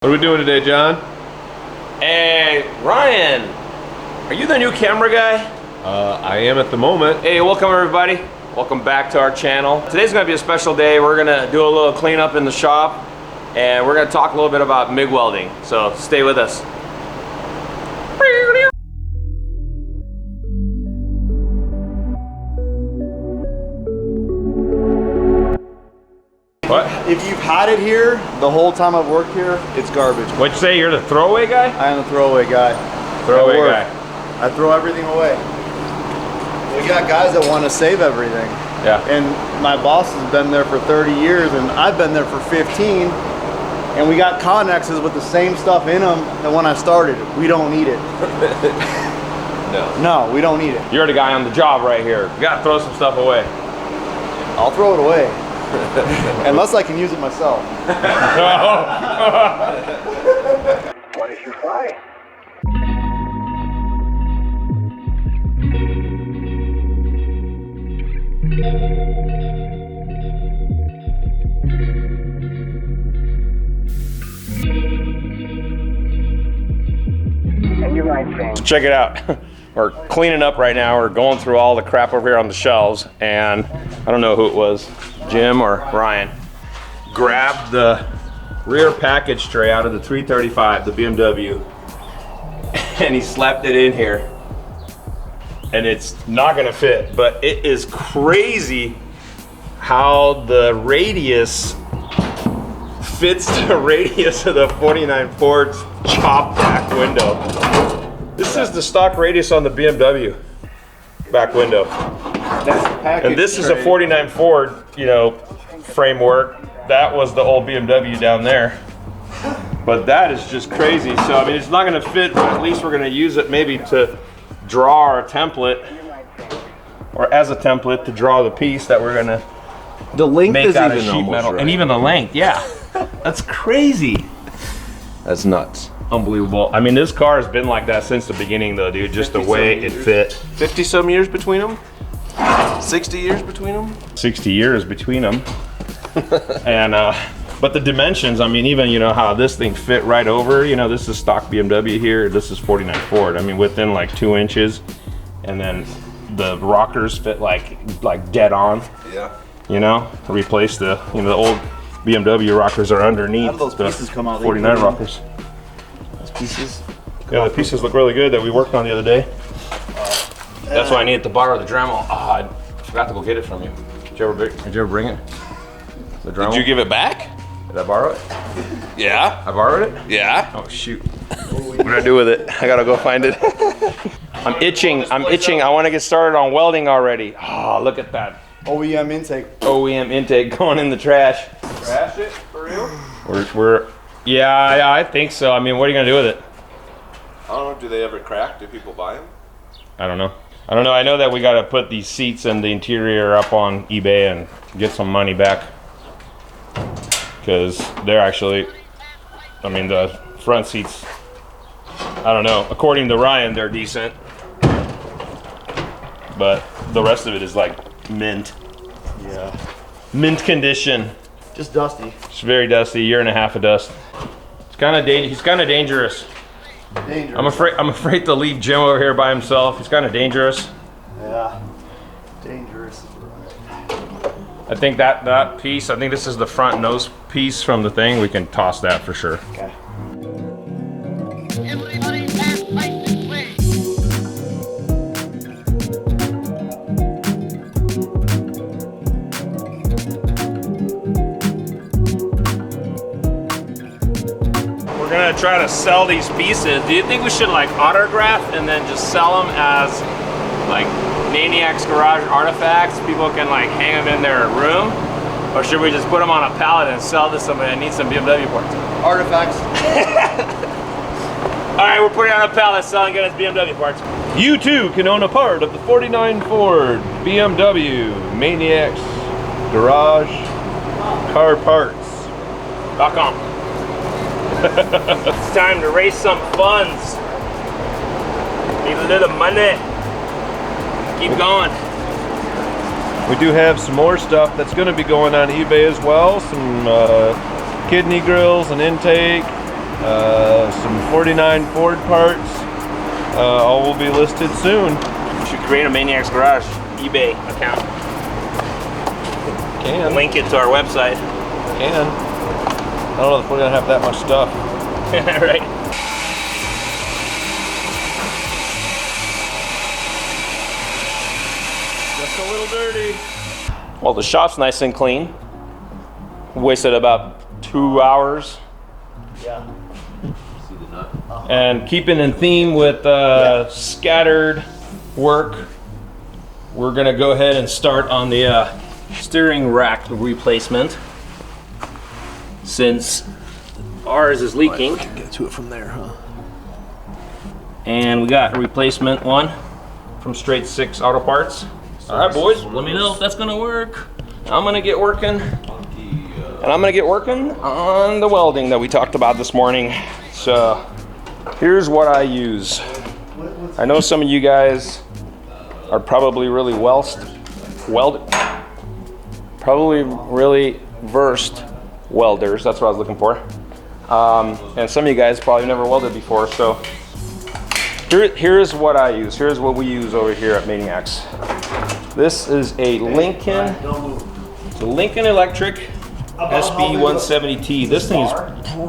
What are we doing today, John? Hey, Ryan, are you the new camera guy? I am at the moment. Hey, welcome everybody. Welcome back to our channel. Today's gonna be a special day. We're gonna do a little cleanup in the shop and we're gonna talk a little bit about MIG welding. So stay with us. What? If you've had it here the whole time I've worked here, it's garbage. What'd you say? You're the throwaway guy? I am the throwaway guy. Throwaway guy. I throw everything away. We got guys that want to save everything. Yeah. And my boss has been there for 30 years and I've been there for 15. And we got connexes with the same stuff in them that when I started. We don't need it. No, we don't need it. You're the guy on the job right here. You gotta throw some stuff away. I'll throw it away. Unless I can use it myself. What if you fly? And your mind frame. Check it out. We're cleaning up right now. We're going through all the crap over here on the shelves, and I don't know who it was, Jim or Ryan, grabbed the rear package tray out of the 335, the BMW, and he slapped it in here. And it's not gonna fit, but it is crazy how the radius fits the radius of the 49 Ford's chop back window. This is the stock radius on the BMW back window. And this is a 49 Ford, you know, framework. That was the old BMW down there. But that is just crazy. So, I mean, it's not gonna fit, but at least we're gonna use it maybe to draw our template, or as a template to draw the piece that we're gonna The length make is out of even sheet almost metal. right. And even the length, yeah. That's crazy. That's nuts. Unbelievable. I mean, this car has been like that since the beginning though, dude, just the way it fit. 50 some years between them? 60 years between them? 60 years between them. And but the dimensions, I mean, even, you know, how this thing fit right over, you know, this is stock BMW here, this is 49 Ford. I mean, within like 2 inches, and then the rockers fit like dead on. Yeah. You know, replace the, you know, the old BMW rockers are underneath How do those the pieces come out? 49 rockers. Those pieces. Yeah, the pieces look really good that we worked on the other day. That's why I needed to borrow the Dremel. Oh, I forgot to go get it from you. Did you ever bring it? The Dremel? Did you give it back? Did I borrow it? Yeah. I borrowed it? Yeah. Oh shoot. What do I do with it? I gotta go find it. I'm itching. I want to get started on welding already. Oh, look at that. OEM intake. OEM intake going in the trash. Trash it for real? Yeah, I think so. I mean, what are you gonna do with it? I don't know. Do they ever crack? Do people buy them? I don't know. I know that we gotta put these seats and the interior up on eBay and get some money back. Because they're actually, I mean, the front seats, I don't know. According to Ryan, they're decent. But the rest of it is like mint. Yeah. Mint condition. Just dusty. It's very dusty, 1.5 years of dust. It's kind of he's kind of dangerous. Dangerous. I'm afraid to leave Jim over here by himself. He's kind of dangerous. Yeah. Dangerous. I think that piece, I think this is the front nose piece from the thing. We can toss that for sure. Okay. Everybody pass right this way. We're gonna try to sell these pieces. Do you think we should like autograph and then just sell them as like Maniacs Garage artifacts? People can like hang them in their room? Or should we just put them on a pallet and sell to somebody that needs some BMW parts? Artifacts. All right, we're putting it on a pallet, selling it as BMW parts. You too can own a part of the 49 Ford BMW Maniacs Garage car parts. .com. It's time to raise some funds. Need a little money. Keep going. We do have some more stuff that's going to be going on eBay as well. Some kidney grills and intake. some 49 Ford parts. All will be listed soon. You should create a Maniacs Garage eBay account. Can. Link it to our website. Can. I don't know if we're gonna have that much stuff. Right. Just a little dirty. Well, the shop's nice and clean. Wasted about 2 hours. Yeah. And keeping in theme with scattered work, we're gonna go ahead and start on the steering rack replacement, since ours is leaking. Get to it from there, huh? And we got a replacement one from Straight 6 Auto Parts. All right, boys, let me know if that's gonna work. I'm gonna get working, and I'm gonna get working on the welding that we talked about this morning. So here's what I use. I know some of you guys are probably really probably really versed welders. That's what I was looking for. And some of you guys probably never welded before. So here's what I use. Here's what we use over here at Maniacs. This is a Lincoln Electric SB170T. This thing is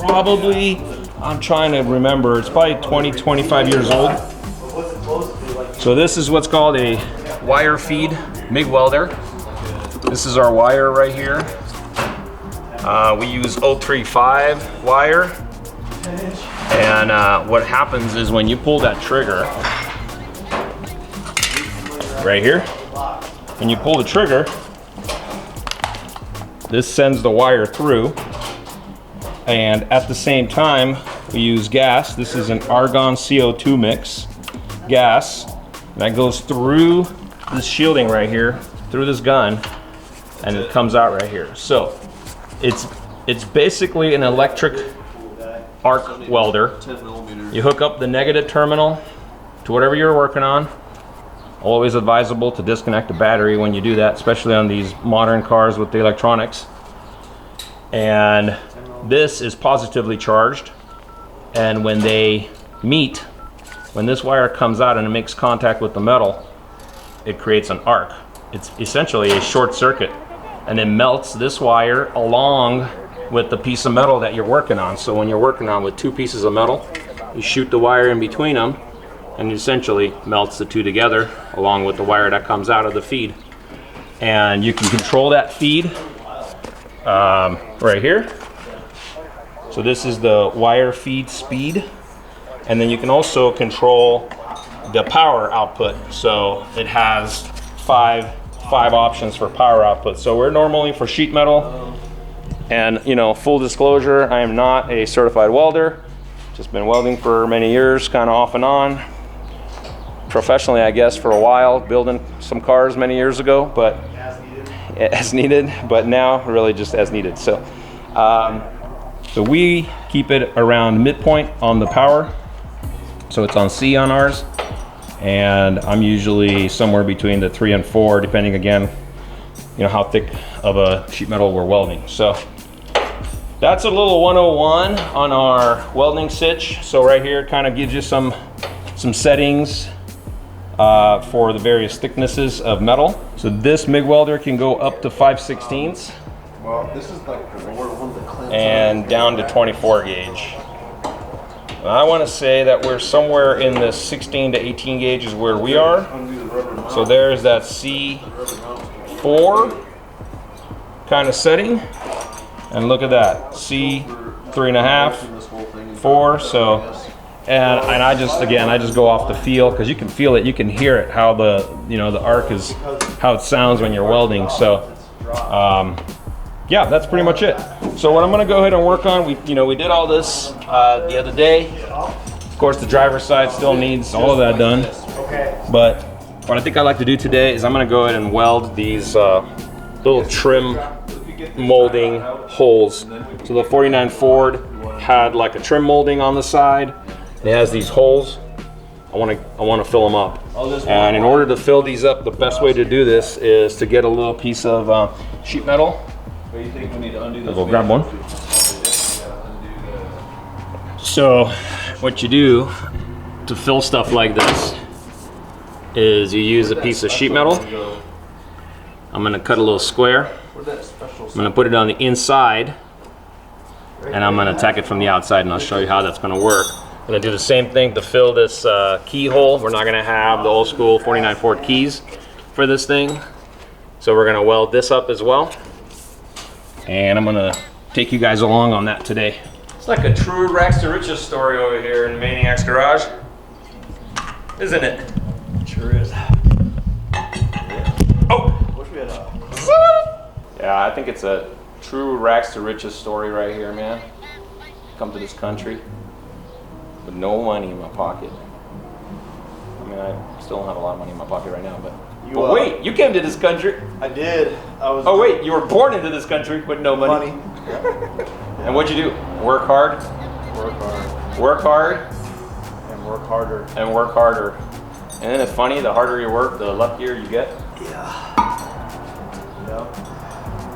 probably, I'm trying to remember, it's probably 20, 25 years old. So this is what's called a wire feed MIG welder. This is our wire right here. We use 035 wire. And what happens is when you pull that trigger, right here, when you pull the trigger, this sends the wire through. And at the same time, we use gas. This is an argon CO2 mix gas that goes through this shielding right here, through this gun, and it comes out right here. So it's basically an electric arc welder. You hook up the negative terminal to whatever you're working on. Always advisable to disconnect the battery when you do that, especially on these modern cars with the electronics. And this is positively charged, and when they meet, when this wire comes out and it makes contact with the metal, it creates an arc. It's essentially a short circuit, and it melts this wire along with the piece of metal that you're working on. So when you're working on with two pieces of metal, you shoot the wire in between them, and it essentially melts the two together along with the wire that comes out of the feed. And you can control that feed right here. So this is the wire feed speed, and then you can also control the power output. So it has five options for power output. So we're normally for sheet metal, and you know, full disclosure, I am not a certified welder. Just been welding for many years, kind of off and on. Professionally, I guess, for a while, building some cars many years ago, but as needed, but now really just as needed. So we keep it around midpoint on the power. So it's on C on ours. And I'm usually somewhere between the 3 and 4, depending again, you know, how thick of a sheet metal we're welding. So that's a little 101 on our welding sitch. So right here, it kind of gives you some settings for the various thicknesses of metal. So this MIG welder can go up to 5/16 Well, this is like the lower one that clamps and down to 24 gauge. I want to say that we're somewhere in the 16 to 18 gauge is where we are. So there's that C4 kind of setting, and look at that, C3.5, 4. So and I just go off the feel, because you can feel it, you can hear it, how the arc is, how it sounds when you're welding. So yeah, that's pretty much it. So what I'm gonna go ahead and work on, we did all this the other day. Of course, the driver's side still needs all of that done. But what I think I'd like to do today is I'm gonna go ahead and weld these little trim molding holes. So the 49 Ford had like a trim molding on the side. It has these holes. I want to fill them up. And in order to fill these up, the best way to do this is to get a little piece of sheet metal. What do you think we need to undo this? I'll go grab one. So what you do to fill stuff like this is you use a piece of sheet metal. I'm gonna cut a little square. I'm gonna put it on the inside, and I'm gonna tack it from the outside, and I'll show you how that's gonna work. I'm gonna do the same thing to fill this keyhole. We're not gonna have the old school 49 Ford keys for this thing. So we're gonna weld this up as well. And I'm gonna take you guys along on that today. It's like a true rags to riches story over here in Maniacs Garage, isn't it? Sure is. Oh! Wish we had a... Yeah, I think it's a true rags to riches story right here, man. Come to this country with no money in my pocket. I mean, I still don't have a lot of money in my pocket right now, but wait, you came to this country. I did. Oh wait, you were born into this country with no money. And what'd you do? Work hard? Work hard. Work hard? And work harder. And work harder. And then it's funny, the harder you work, the luckier you get. Yeah.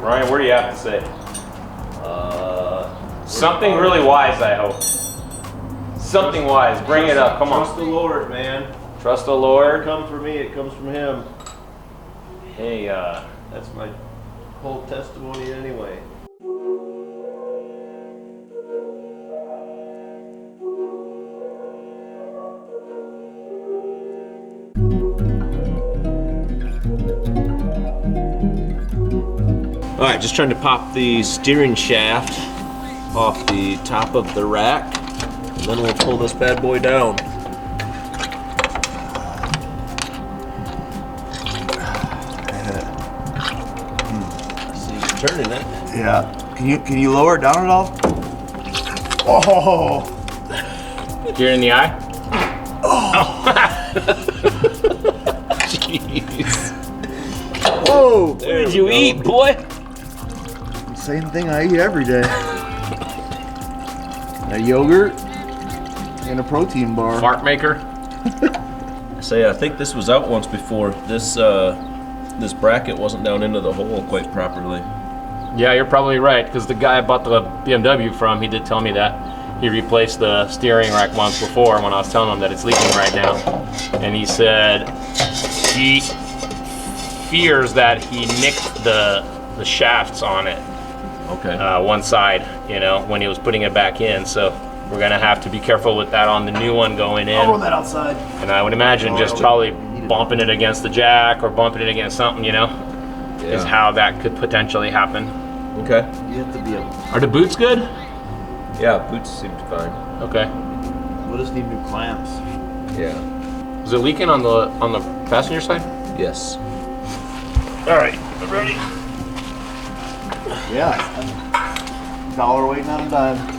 Ryan, what do you have to say? Something really wise, I hope. Something wise. Bring it up. Come on. Trust the Lord, man. Trust the It Lord. comes from me, it comes from Him. Hey, That's my whole testimony anyway. Alright, just trying to pop the steering shaft off the top of the rack, and then we'll pull this bad boy down. See, it's turning it. Yeah. Can you lower it down at all? Oh. you're in the eye? Jeez. Whoa. What did you eat, boy? Same thing I eat every day. A yogurt and a protein bar. Fart maker? Say, I think this was out once before. This bracket wasn't down into the hole quite properly. Yeah, you're probably right, because the guy I bought the BMW from, he did tell me that he replaced the steering rack once before when I was telling him that it's leaking right now. And he said he fears that he nicked the shafts on it. Okay. One side, you know, when he was putting it back in. So we're gonna have to be careful with that on the new one going in. I'll run that outside. And I would imagine just probably bumping it against the jack or bumping it against something, you know, is how that could potentially happen. Okay. You have to be able. Are the boots good? Yeah, boots seemed fine. Okay. We'll just need new clamps. Yeah. Is it leaking on the passenger side? Yes. All right, ready? Yeah. $1 waiting on a dime.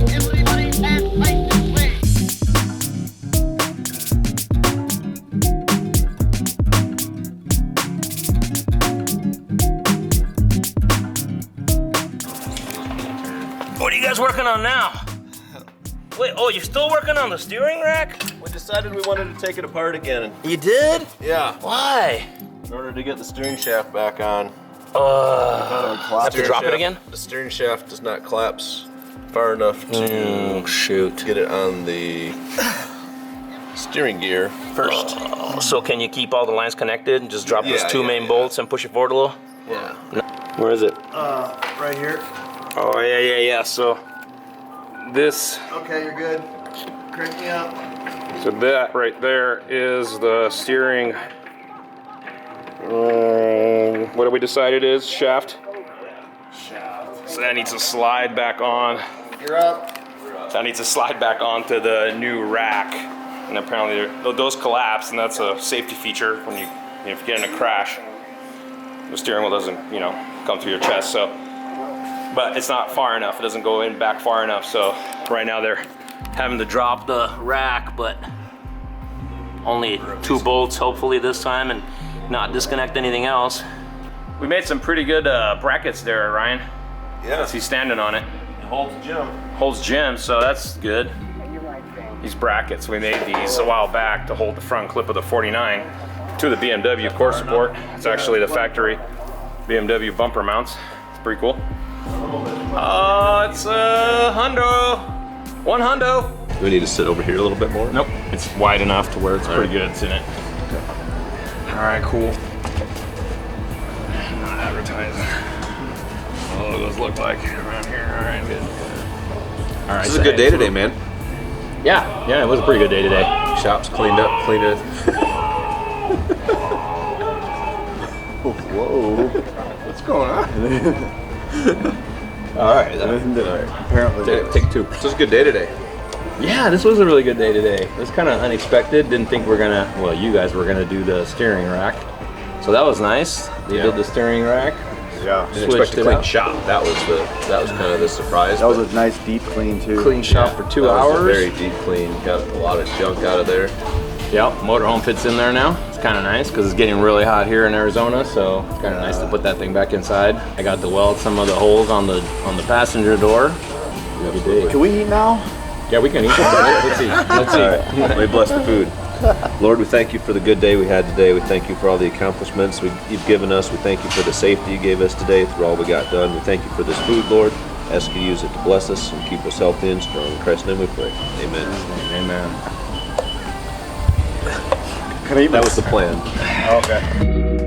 Everybody stand right this way. What are you guys working on now? Wait, oh, you're still working on the steering rack? We decided we wanted to take it apart again. You did? Yeah. Why? In order to get the steering shaft back on. Have to drop it again? The steering shaft does not collapse far enough to Shoot. get it on the steering gear first. So can you keep all the lines connected and just drop those Yeah, two yeah, main yeah. bolts and push it forward a little? Yeah. Where is it? Right here. Oh, yeah. So this, Okay, you're good. Crank me up. so that right there is the steering, what have we decided is? Shaft? Shaft. So that needs to slide back on. You're up. That needs to slide back onto the new rack. And apparently those collapse, and that's a safety feature when if you get in a crash, the steering wheel doesn't, come through your chest. So but it's not far enough. It doesn't go in back far enough. So right now they're having to drop the rack, but only 2 bolts hopefully this time, and not disconnect anything else. We made some pretty good brackets there, Ryan. Yeah. He's standing on it. It holds Jim. Holds Jim, so that's good. These brackets, we made these a while back to hold the front clip of the 49 to the BMW core support. It's actually the factory BMW bumper mounts. It's pretty cool. It's a hundo. 1 hundo. Do we need to sit over here a little bit more? Nope, it's wide enough to where it's pretty good. It's in it. All right, cool. Not advertising. What logos look like around here. All right, good. All right, This is a good day today, man. Yeah, it was a pretty good day today. Shop's cleaned up, cleaned it. Whoa. What's going on? All right. Apparently. Take 2. This is a good day today. Yeah, this was a really good day today. It was kind of unexpected. Didn't think we're gonna, well, you guys were gonna do the steering rack. So that was nice. They did the steering rack. Yeah. Didn't expect a clean shop. That was kind of the surprise. That was a nice deep clean too. Clean shop for 2 That was hours. a very deep clean. Got a lot of junk out of there. Yep, motorhome fits in there now. It's kind of nice because it's getting really hot here in Arizona, so it's kind of nice to put that thing back inside. I got to weld some of the holes on the passenger door. Good day. Can we eat now? Yeah, we can eat. Let's eat. Let's eat. All right. May bless the food. Lord, we thank you for the good day we had today. We thank you for all the accomplishments you've given us. We thank you for the safety you gave us today through all we got done. We thank you for this food, Lord. Ask you to use it to bless us and keep us healthy and strong. In Christ's name we pray. Amen. Amen. Can I eat That was the plan. Okay.